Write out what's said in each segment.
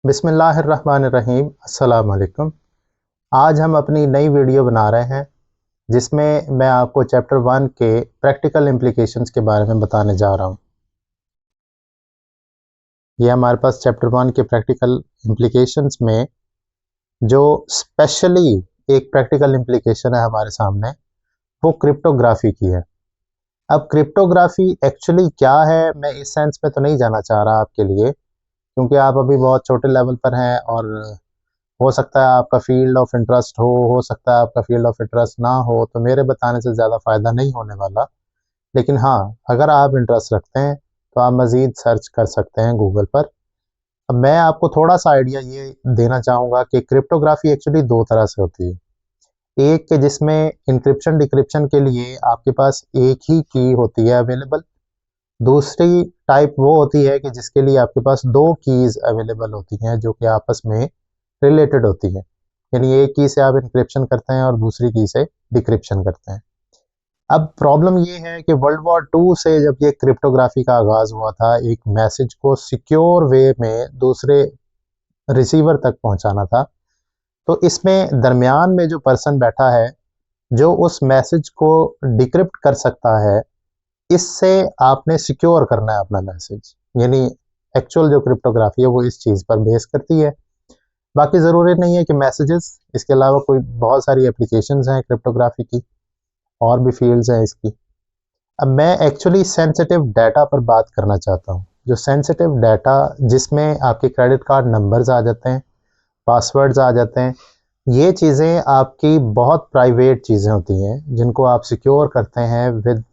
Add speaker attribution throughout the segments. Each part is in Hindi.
Speaker 1: बिस्मिल्लाहिर्रहमानिर्रहीम। अस्सलाम वालेकुम। आज हम अपनी नई वीडियो बना रहे हैं जिसमें मैं आपको चैप्टर 1 के प्रैक्टिकल इम्प्लीकेशंस के बारे में बताने जा रहा हूँ। ये हमारे पास चैप्टर 1 के प्रैक्टिकल इम्प्लीकेशंस में जो स्पेशली एक प्रैक्टिकल इम्प्लीकेशन है हमारे सामने, वो क्रिप्टोग्राफी की है। अब क्रिप्टोग्राफी एक्चुअली क्या है, मैं इस सेंस में तो नहीं जाना चाह रहा आपके लिए, क्योंकि आप अभी बहुत छोटे लेवल पर हैं और हो सकता है आपका फील्ड ऑफ इंटरेस्ट हो सकता है आपका फील्ड ऑफ इंटरेस्ट ना हो, तो मेरे बताने से ज़्यादा फ़ायदा नहीं होने वाला। लेकिन हाँ, अगर आप इंटरेस्ट रखते हैं तो आप मज़ीद सर्च कर सकते हैं गूगल पर। अब मैं आपको थोड़ा सा आइडिया ये देना चाहूँगा कि क्रिप्टोग्राफी एक्चुअली दो तरह से होती है। एक के जिसमें इंक्रिप्शन डिक्रिप्शन के लिए आपके पास एक ही की होती है अवेलेबल। दूसरी टाइप वो होती है कि जिसके लिए आपके पास दो कीज़ अवेलेबल होती हैं जो कि आपस में रिलेटेड होती है। यानी एक की से आप इंक्रिप्शन करते हैं और दूसरी की से डिक्रिप्शन करते हैं। अब प्रॉब्लम ये है कि वर्ल्ड वॉर 2 से जब ये क्रिप्टोग्राफी का आगाज़ हुआ था, एक मैसेज को सिक्योर वे में दूसरे रिसीवर तक पहुंचाना था, तो इसमें दरमियान में जो पर्सन बैठा है जो उस मैसेज को डिक्रिप्ट कर सकता है, इससे आपने सिक्योर करना है अपना मैसेज। यानी एक्चुअल जो क्रिप्टोग्राफी है वो इस चीज़ पर बेस करती है। बाकी ज़रूरी नहीं है कि मैसेजेस, इसके अलावा कोई बहुत सारी एप्लीकेशंस हैं क्रिप्टोग्राफी की, और भी फील्ड्स हैं इसकी। अब मैं एक्चुअली सेंसिटिव डाटा पर बात करना चाहता हूँ। जो सेंसिटिव डाटा जिसमें आपके क्रेडिट कार्ड नंबर्स आ जाते हैं, पासवर्ड्स आ जाते हैं, ये चीज़ें आपकी बहुत प्राइवेट चीज़ें होती हैं जिनको आप सिक्योर करते हैं विद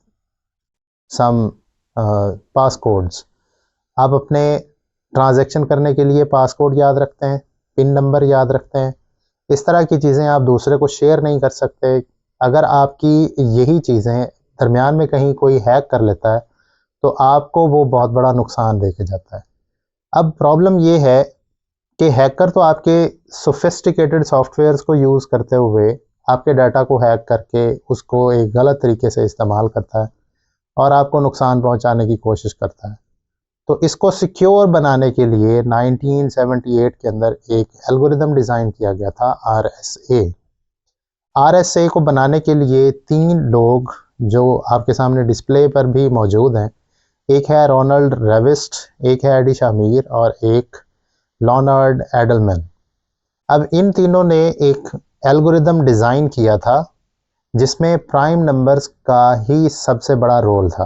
Speaker 1: सम पास कोड्स। आप अपने ट्रांजैक्शन करने के लिए पास कोड याद रखते हैं, पिन नंबर याद रखते हैं। इस तरह की चीज़ें आप दूसरे को शेयर नहीं कर सकते। अगर आपकी यही चीज़ें दरमियान में कहीं कोई हैक कर लेता है तो आपको वो बहुत बड़ा नुकसान दे के जाता है। अब प्रॉब्लम ये है कि हैकर तो आपके सोफिस्टिकेटेड सॉफ्टवेयर्स को यूज़ करते हुए आपके डाटा को हैक करके उसको एक गलत तरीके से इस्तेमाल करता है और आपको नुकसान पहुंचाने की कोशिश करता है। तो इसको सिक्योर बनाने के लिए 1978 के अंदर एक एल्गोरिदम डिज़ाइन किया गया था, RSA। RSA को बनाने के लिए 3 लोग जो आपके सामने डिस्प्ले पर भी मौजूद हैं, एक है रोनाल्ड रेविस्ट, एक है एडी शामीर और एक लॉनार्ड एडलमैन। अब इन तीनों ने एक एल्गोरिदम डिज़ाइन किया था जिसमें प्राइम नंबर्स का ही सबसे बड़ा रोल था।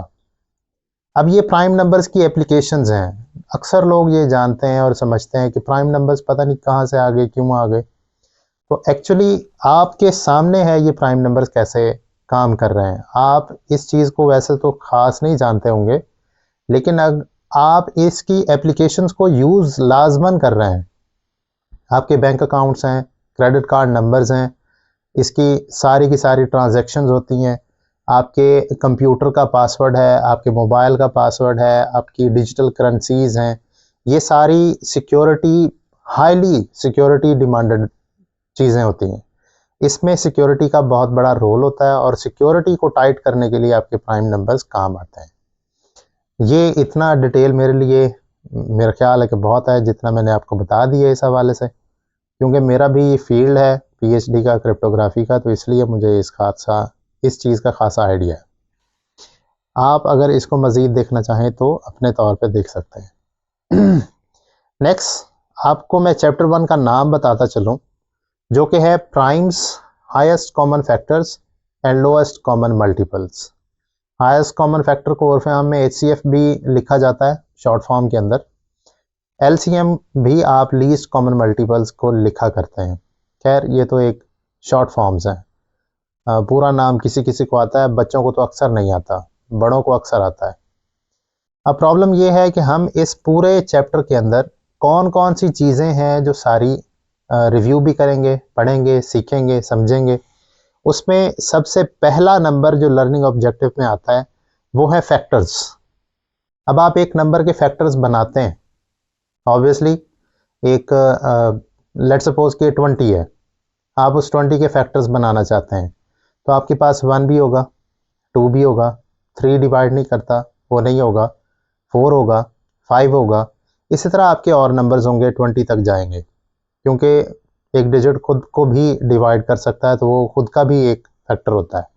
Speaker 1: अब ये प्राइम नंबर्स की एप्लीकेशंस हैं। अक्सर लोग ये जानते हैं और समझते हैं कि प्राइम नंबर्स पता नहीं कहाँ से आ गए, क्यों आ गए। तो एक्चुअली आपके सामने है ये प्राइम नंबर्स कैसे काम कर रहे हैं। आप इस चीज़ को वैसे तो ख़ास नहीं जानते होंगे, लेकिन अगर आप इसकी एप्लीकेशंस को यूज़ लाजमन कर रहे हैं। आपके बैंक अकाउंट्स हैं, क्रेडिट कार्ड नंबर्स हैं, इसकी सारी की सारी ट्रांजैक्शंस होती हैं। आपके कंप्यूटर का पासवर्ड है, आपके मोबाइल का पासवर्ड है, आपकी डिजिटल करेंसीज़ हैं। ये सारी सिक्योरिटी, हाईली सिक्योरिटी डिमांडेड चीज़ें होती हैं। इसमें सिक्योरिटी का बहुत बड़ा रोल होता है और सिक्योरिटी को टाइट करने के लिए आपके प्राइम नंबर्स काम आते हैं। ये इतना डिटेल मेरे लिए, मेरा ख्याल है कि बहुत है जितना मैंने आपको बता दिया इस हवाले से, क्योंकि मेरा भी फील्ड है PhD का क्रिप्टोग्राफी का, तो इसलिए मुझे इस चीज़ का खासा आइडिया है। आप अगर इसको मज़ीद देखना चाहें तो अपने तौर पे देख सकते हैं। नेक्स्ट, आपको मैं चैप्टर 1 का नाम बताता चलूँ, जो कि है primes, highest common factors and lowest common multiples. Highest common factor को उर्फ आम में HCF भी लिखा जाता है शॉर्ट फॉर्म के अंदर। LCM भी आप लीस्ट कॉमन मल्टीपल्स को लिखा करते हैं। खैर, ये तो एक शॉर्ट फॉर्म्स हैं। पूरा नाम किसी किसी को आता है, बच्चों को तो अक्सर नहीं आता, बड़ों को अक्सर आता है। अब प्रॉब्लम ये है कि हम इस पूरे चैप्टर के अंदर कौन कौन सी चीज़ें हैं जो सारी रिव्यू भी करेंगे, पढ़ेंगे, सीखेंगे, समझेंगे। उसमें सबसे पहला नंबर जो लर्निंग ऑब्जेक्टिव में आता है वो है फैक्टर्स। अब आप एक नंबर के फैक्टर्स बनाते हैं, ऑब्वियसली एक लेट्स सपोज कि 20 है, आप उस 20 के फैक्टर्स बनाना चाहते हैं, तो आपके पास 1 भी होगा, 2 भी होगा, 3 डिवाइड नहीं करता वो नहीं होगा, 4 होगा, 5 होगा, इसी तरह आपके और नंबर्स होंगे 20 तक जाएंगे, क्योंकि एक डिजिट खुद को भी डिवाइड कर सकता है, तो वो खुद का भी एक फैक्टर होता है।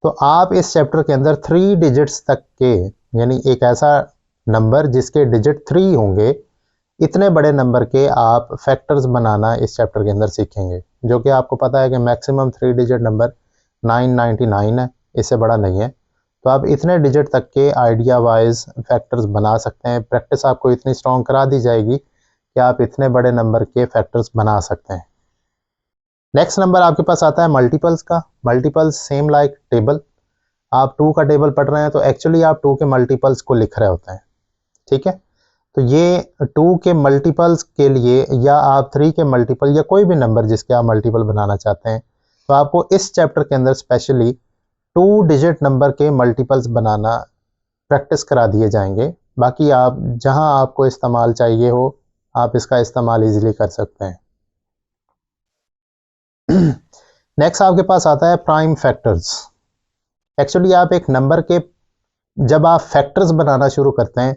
Speaker 1: तो आप इस चैप्टर के अंदर 3 डिजिट्स तक के, यानी एक ऐसा नंबर जिसके डिजिट 3 होंगे, इतने बड़े नंबर के आप फैक्टर्स बनाना इस चैप्टर के अंदर सीखेंगे, जो कि आपको पता है कि मैक्सिमम 3 डिजिट नंबर 999 है, इससे बड़ा नहीं है। तो आप इतने डिजिट तक के आइडिया वाइज फैक्टर्स बना सकते हैं। प्रैक्टिस आपको इतनी स्ट्रॉन्ग करा दी जाएगी कि आप इतने बड़े नंबर के फैक्टर्स बना सकते हैं। नेक्स्ट नंबर आपके पास आता है मल्टीपल्स का। मल्टीपल्स सेम लाइक टेबल, आप 2 का टेबल पढ़ रहे हैं तो एक्चुअली आप 2 के मल्टीपल्स को लिख रहे होते हैं, ठीक है। तो ये 2 के मल्टीपल्स के लिए, या आप 3 के मल्टीपल, या कोई भी नंबर जिसके आप मल्टीपल बनाना चाहते हैं, तो आपको इस चैप्टर के अंदर स्पेशली 2 डिजिट नंबर के मल्टीपल्स बनाना प्रैक्टिस करा दिए जाएंगे। बाकी आप जहां आपको इस्तेमाल चाहिए हो, आप इसका इस्तेमाल इजीली कर सकते हैं। नेक्स्ट आपके पास आता है प्राइम फैक्टर्स। एक्चुअली आप एक नंबर के जब आप फैक्टर्स बनाना शुरू करते हैं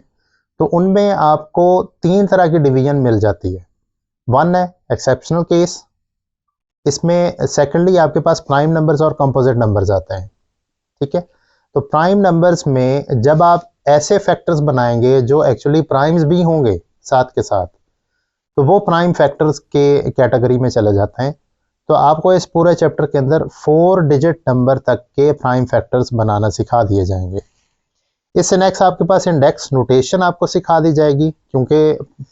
Speaker 1: तो उनमें आपको 3 तरह की डिवीजन मिल जाती है। 1 है एक्सेप्शनल केस, इसमें सेकेंडली आपके पास प्राइम नंबर्स और कंपोजिट नंबर्स आते हैं, ठीक है। तो प्राइम नंबर्स में जब आप ऐसे फैक्टर्स बनाएंगे जो एक्चुअली प्राइम्स भी होंगे साथ के साथ, तो वो प्राइम फैक्टर्स के कैटेगरी में चले जाते हैं। तो आपको इस पूरे चैप्टर के अंदर 4 डिजिट नंबर तक के प्राइम फैक्टर्स बनाना सिखा दिए जाएंगे। इससे नेक्स्ट आपके पास इंडेक्स नोटेशन आपको सिखा दी जाएगी, क्योंकि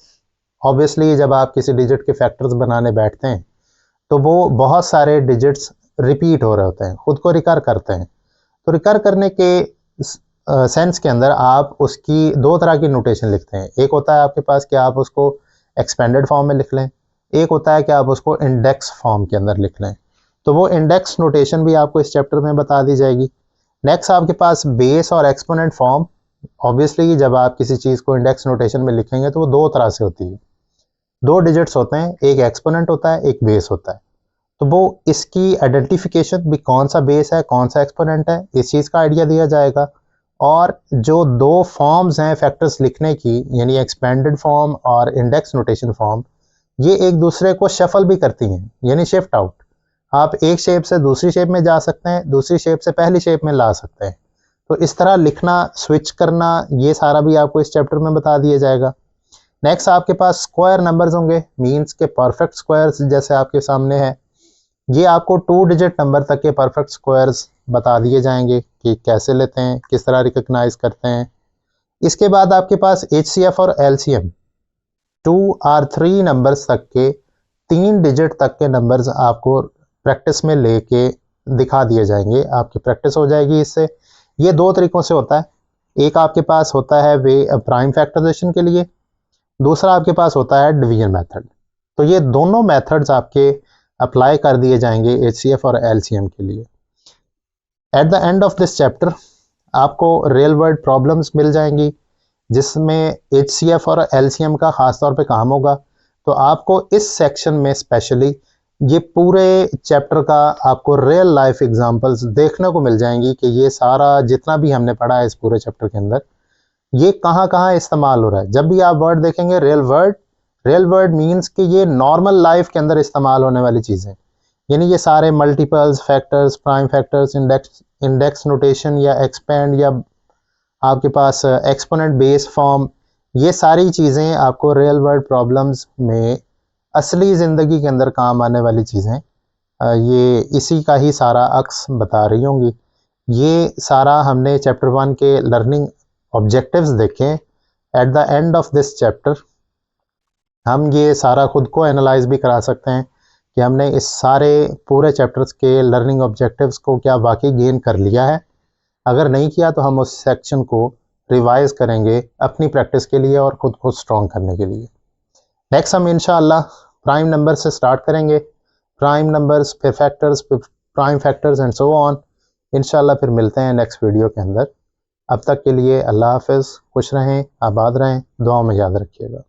Speaker 1: ऑब्वियसली जब आप किसी डिजिट के फैक्टर्स बनाने बैठते हैं तो वो बहुत सारे डिजिट्स रिपीट हो रहे होते हैं, खुद को रिकर करते हैं। तो रिकर करने के सेंस के अंदर आप उसकी 2 तरह की नोटेशन लिखते हैं। एक होता है आपके पास कि आप उसको एक्सपेंडेड फॉर्म में लिख लें, एक होता है कि आप उसको इंडेक्स फॉर्म के अंदर लिख लें। तो वो इंडेक्स नोटेशन भी आपको इस चैप्टर में बता दी जाएगी। नेक्स्ट आपके पास बेस और एक्सपोनेंट फॉर्म। ऑब्वियसली जब आप किसी चीज़ को इंडेक्स नोटेशन में लिखेंगे तो वो 2 तरह से होती है, 2 डिजिट्स होते हैं, एक एक्सपोनेंट होता है, एक बेस होता है। तो वो इसकी आइडेंटिफिकेशन भी, कौन सा बेस है कौन सा एक्सपोनेंट है, इस चीज़ का आइडिया दिया जाएगा। और जो 2 फॉर्म्स हैं फैक्टर्स लिखने की, यानी एक्सपेंडेड फॉर्म और इंडेक्स नोटेशन फॉर्म, ये एक दूसरे को शफल भी करती हैं, यानी शिफ्ट आउट। आप एक शेप से दूसरी शेप में जा सकते हैं, दूसरी शेप से पहली शेप में ला सकते हैं। तो इस तरह लिखना, स्विच करना, ये सारा भी आपको इस चैप्टर में बता दिया जाएगा। नेक्स्ट आपके पास स्क्वायर नंबर्स होंगे, मीन्स के परफेक्ट स्क्वायर्स जैसे आपके सामने है। ये आपको 2 डिजिट नंबर तक के परफेक्ट स्क्वायर्स बता दिए जाएंगे कि कैसे लेते हैं, किस तरह रिकग्नाइज करते हैं। इसके बाद आपके पास HCF और LCM 2 और 3 नंबर्स तक के, 3 डिजिट तक के नंबर्स आपको प्रैक्टिस में लेके दिखा दिए जाएंगे, आपकी प्रैक्टिस हो जाएगी इससे। ये 2 तरीकों से होता है। एक आपके पास होता है वे प्राइम फैक्टराइजेशन के लिए, दूसरा आपके पास होता है डिवीजन मेथड। तो ये दोनों मेथड्स आपके अप्लाई कर दिए जाएंगे HCF और LCM के लिए। At the end of this chapter आपको रियल वर्ल्ड प्रॉब्लम्स मिल जाएंगी, जिसमें HCF और LCM का ख़ास तौर पे काम होगा। तो आपको इस सेक्शन में स्पेशली ये पूरे चैप्टर का आपको रियल लाइफ एग्जांपल्स देखने को मिल जाएंगी कि ये सारा जितना भी हमने पढ़ा है इस पूरे चैप्टर के अंदर, ये कहाँ कहाँ इस्तेमाल हो रहा है। जब भी आप वर्ड देखेंगे रियल वर्ड मीन्स कि ये नॉर्मल लाइफ के अंदर इस्तेमाल होने वाली चीज़ें, यानी ये सारे multiples, factors, prime factors, index notation या एक्सपेंड, या आपके पास एक्सपोनेंट बेस फॉर्म, ये सारी चीज़ें आपको रियल वर्ल्ड प्रॉब्लम्स में असली ज़िंदगी के अंदर काम आने वाली चीज़ें, ये इसी का ही सारा अक्स बता रही होंगी। ये सारा हमने चैप्टर 1 के लर्निंग ऑब्जेक्टिव्स देखे। At the end of this chapter हम ये सारा खुद को एनालाइज भी करा सकते हैं कि हमने इस सारे पूरे चैप्टर्स के लर्निंग ऑब्जेक्टिव्स को क्या वाकई गेन कर लिया है। अगर नहीं किया तो हम उस सेक्शन को रिवाइज करेंगे अपनी प्रैक्टिस के लिए और ख़ुद को स्ट्रॉन्ग करने के लिए। नेक्स्ट हम इंशाअल्लाह प्राइम नंबर से स्टार्ट करेंगे, प्राइम नंबर्स, फिर फैक्टर्स, फिर prime factors and so on. इंशाअल्लाह फिर मिलते हैं नेक्स्ट वीडियो के अंदर। अब तक के लिए अल्लाह हाफ़िज़, खुश रहें, आबाद रहें, दुआ में याद रखिएगा।